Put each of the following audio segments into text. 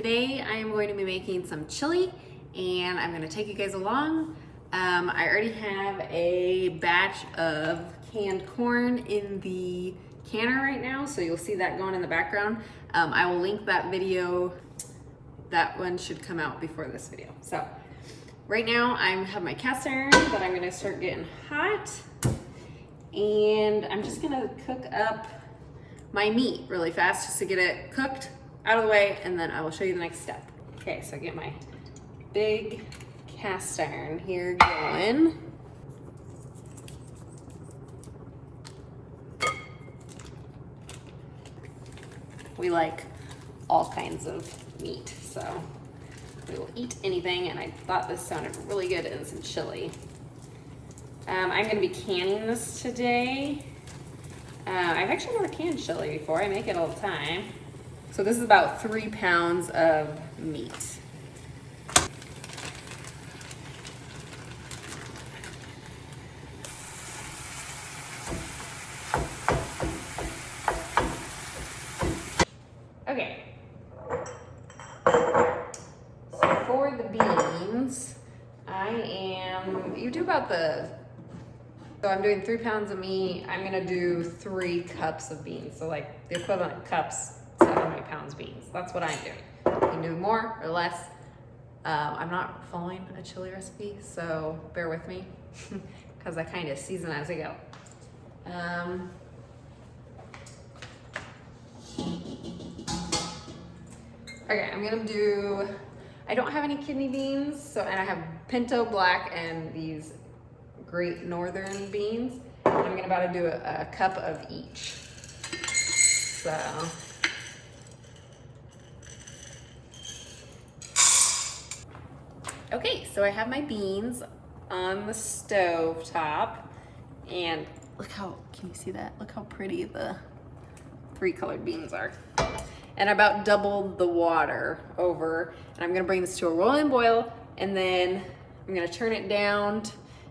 Today I am going to be making some chili and I'm going to take you guys along. I already have a batch of canned corn in the canner right now, so you'll see that going in the background. I will link that video. That one should come out before this video. So right now I have my cast iron that I'm going to start getting hot, and I'm just going to cook up my meat really fast just to get it cooked out of the way, and then I will show you the next step. Okay, so I get my big cast iron here going. We like all kinds of meat, so we will eat anything, and I thought this sounded really good in some chili. I'm gonna be canning this today. I've actually never canned chili before. I make it all the time. So this is about 3 pounds of meat. Okay. So for the beans, so I'm doing 3 pounds of meat. I'm gonna do 3 cups of beans. So like the equivalent of cups to how many pounds beans. That's what I'm doing. You can do more or less. I'm not following a chili recipe, so bear with me because I kind of season as I go. Okay, I don't have any kidney beans, and I have pinto black and these Great Northern beans. I'm about to do a cup of each. So. Okay, so I have my beans on the stove top, and look how, can you see that? Look how pretty the 3 colored beans are. And I about doubled the water over, and I'm gonna bring this to a rolling boil, and then I'm gonna turn it down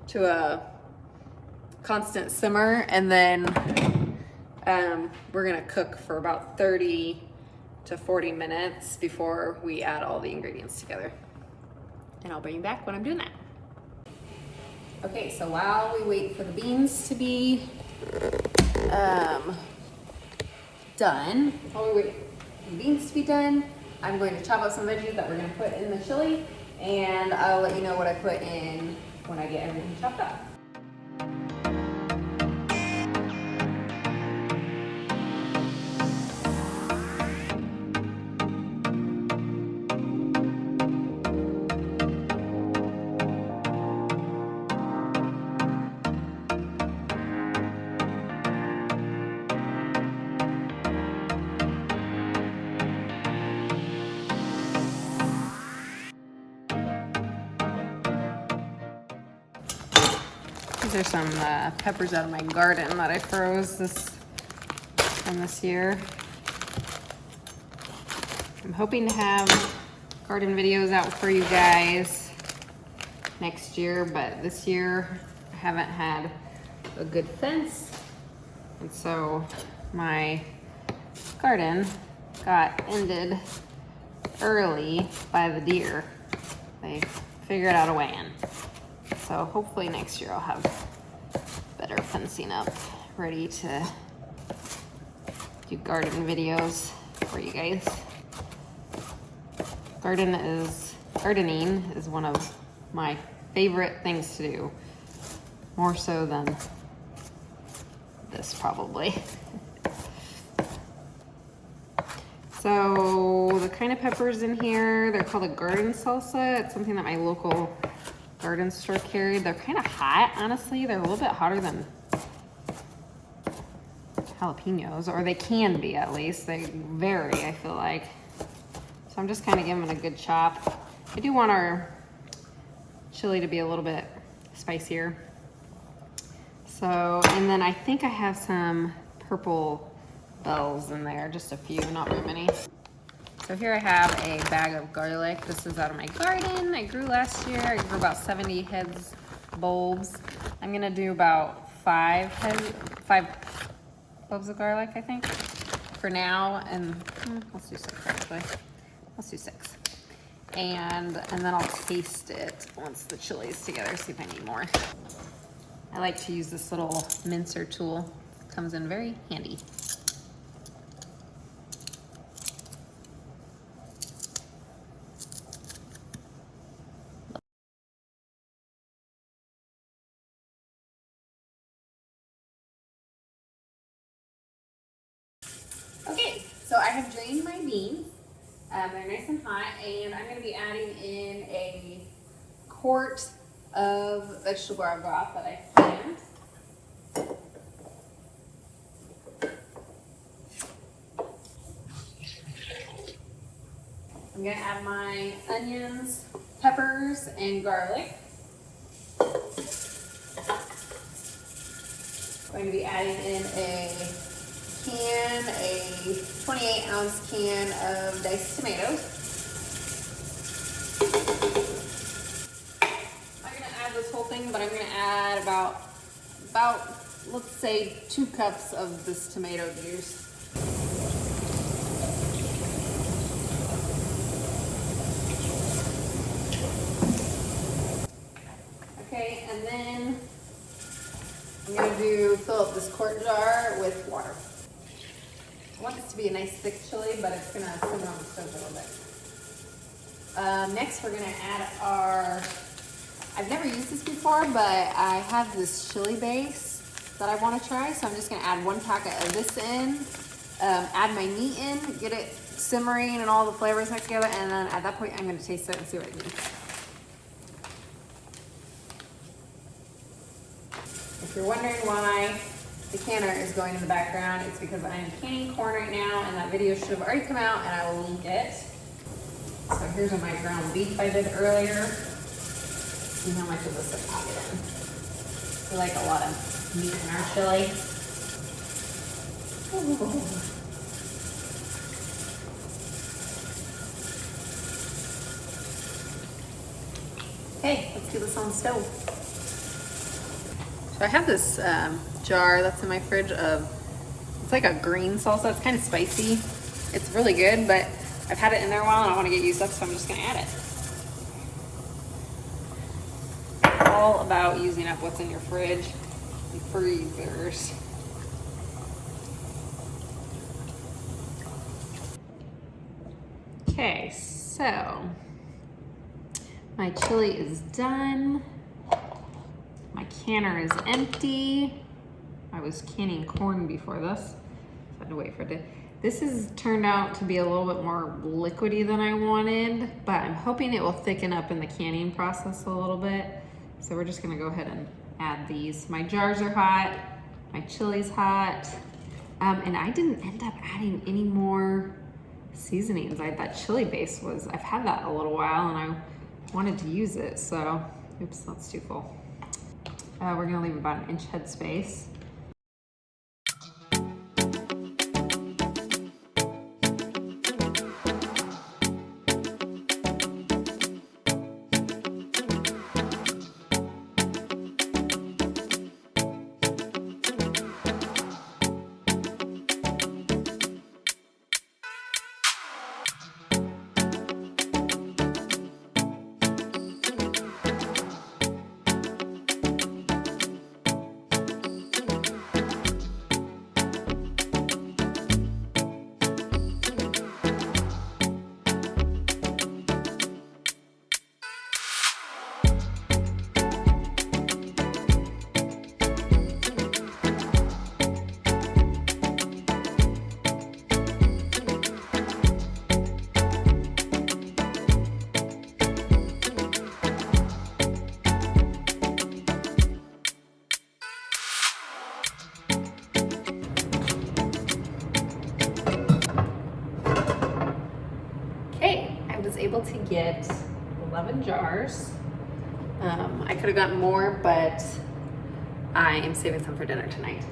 to a constant simmer, and then we're gonna cook for about 30 to 40 minutes before we add all the ingredients together. And I'll bring you back when I'm doing that. Okay, so while we wait for the beans to be done, I'm going to chop up some veggies that we're gonna put in the chili, and I'll let you know what I put in when I get everything chopped up. These are some peppers out of my garden that I froze from this year. I'm hoping to have garden videos out for you guys next year, but this year I haven't had a good fence, and so my garden got ended early by the deer. They figured out a way in. So hopefully next year I'll have better fencing up, ready to do garden videos for you guys. Gardening is one of my favorite things to do, more so than this probably. So the kind of peppers in here, they're called a garden salsa. It's something that my local garden store carried. They're kind of hot, honestly. They're a little bit hotter than jalapenos, or they can be at least. They vary, I feel like. So I'm just kind of giving it a good chop. I do want our chili to be a little bit spicier. So, and then I think I have some purple bells in there, just a few, not very many. So here I have a bag of garlic. This is out of my garden. I grew last year. I grew about 70 heads, bulbs. I'm gonna do about 5 cloves of garlic, I think, for now. And let's do 6 actually. let's do 6. And then I'll taste it once the chili is together, see if I need more. I like to use this little mincer tool. It comes in very handy. Okay, so I have drained my beans. They're nice and hot, and I'm going to be adding in a quart of vegetable broth that I canned. I'm going to add my onions, peppers, and garlic. I'm going to be adding in a 28-ounce can of diced tomatoes. I'm going to add this whole thing, but I'm going to add about let's say 2 cups of this tomato juice. Okay, and then I'm going to fill up this quart jar with water. I want this to be a nice thick chili, but it's going to simmer on the stove a little bit. Next, we're going to add our, I've never used this before, but I have this chili base that I want to try. So I'm just going to add 1 packet of this in, add my meat in, get it simmering and all the flavors mixed together. And then at that point, I'm going to taste it and see what it needs. If you're wondering why the canner is going in the background, it's because I'm canning corn right now, and that video should have already come out, and I will link it. So here's my ground beef I did earlier. See how much of this I pop it in. We like a lot of meat in our chili. Ooh. Okay, let's get this on the stove. So I have this jar that's in my fridge of, it's like a green salsa. It's kind of spicy. It's really good, but I've had it in there a while and I want to get used up, so I'm just going to add it. It's all about using up what's in your fridge and freezers. Okay, so my chili is done. My canner is empty. I was canning corn before this, so I had to wait for it to. This has turned out to be a little bit more liquidy than I wanted, but I'm hoping it will thicken up in the canning process a little bit. So we're just gonna go ahead and add these. My jars are hot, my chili's hot, and I didn't end up adding any more seasonings. That chili base I've had that a little while and I wanted to use it, so oops, that's too full. We're gonna leave about an inch headspace. Able to get 11 jars. I could have gotten more, but I am saving some for dinner tonight.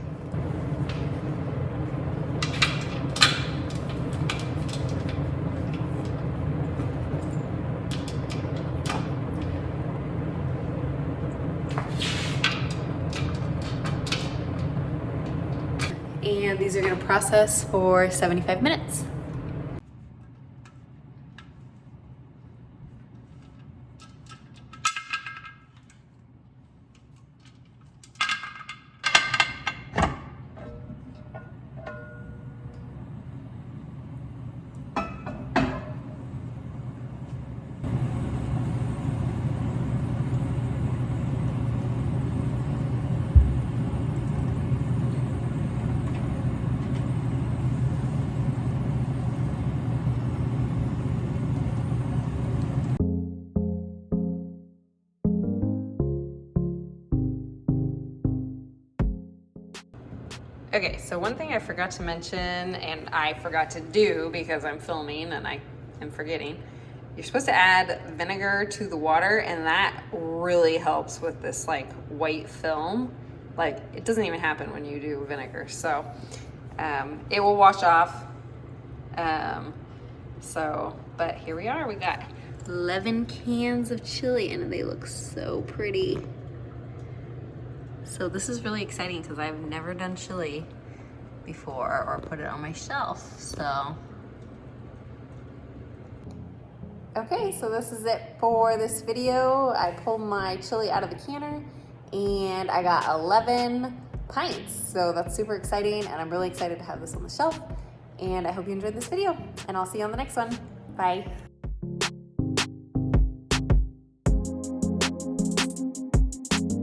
And these are going to process for 75 minutes. Okay, so one thing I forgot to mention, and I forgot to do because I'm filming and I am forgetting, you're supposed to add vinegar to the water, and that really helps with this like white film. Like, it doesn't even happen when you do vinegar, so it will wash off. But here we are, we got 11 cans of chili and they look so pretty. So this is really exciting because I've never done chili before or put it on my shelf, so. Okay, so this is it for this video. I pulled my chili out of the canner and I got 11 pints. So that's super exciting and I'm really excited to have this on the shelf. And I hope you enjoyed this video and I'll see you on the next one. Bye.